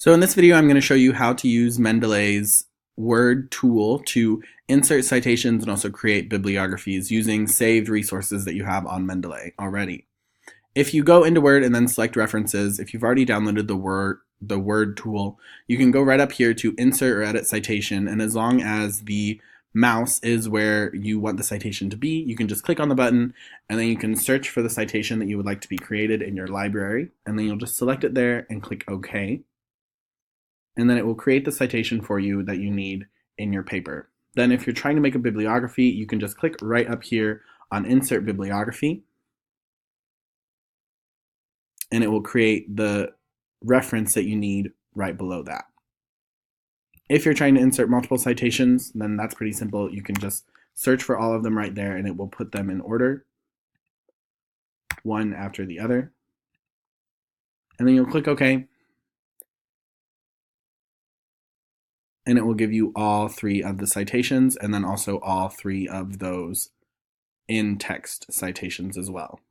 So in this video, I'm going to show you how to use Mendeley's Word tool to insert citations and also create bibliographies using saved resources that you have on Mendeley already. If you go into Word and then select References, if you've already downloaded the Word tool, you can go right up here to Insert or Edit Citation, and as long as the mouse is where you want the citation to be, you can just click on the button and then you can search for the citation that you would like to be created in your library, and then you'll just select it there and click OK. And then it will create the citation for you that you need in your paper. Then if you're trying to make a bibliography, you can just click right up here on Insert Bibliography, and it will create the reference that you need right below that. If you're trying to insert multiple citations, then that's pretty simple. You can just search for all of them right there, and it will put them in order, one after the other. And then you'll click OK. And it will give you all three of the citations and then also all three of those in-text citations as well.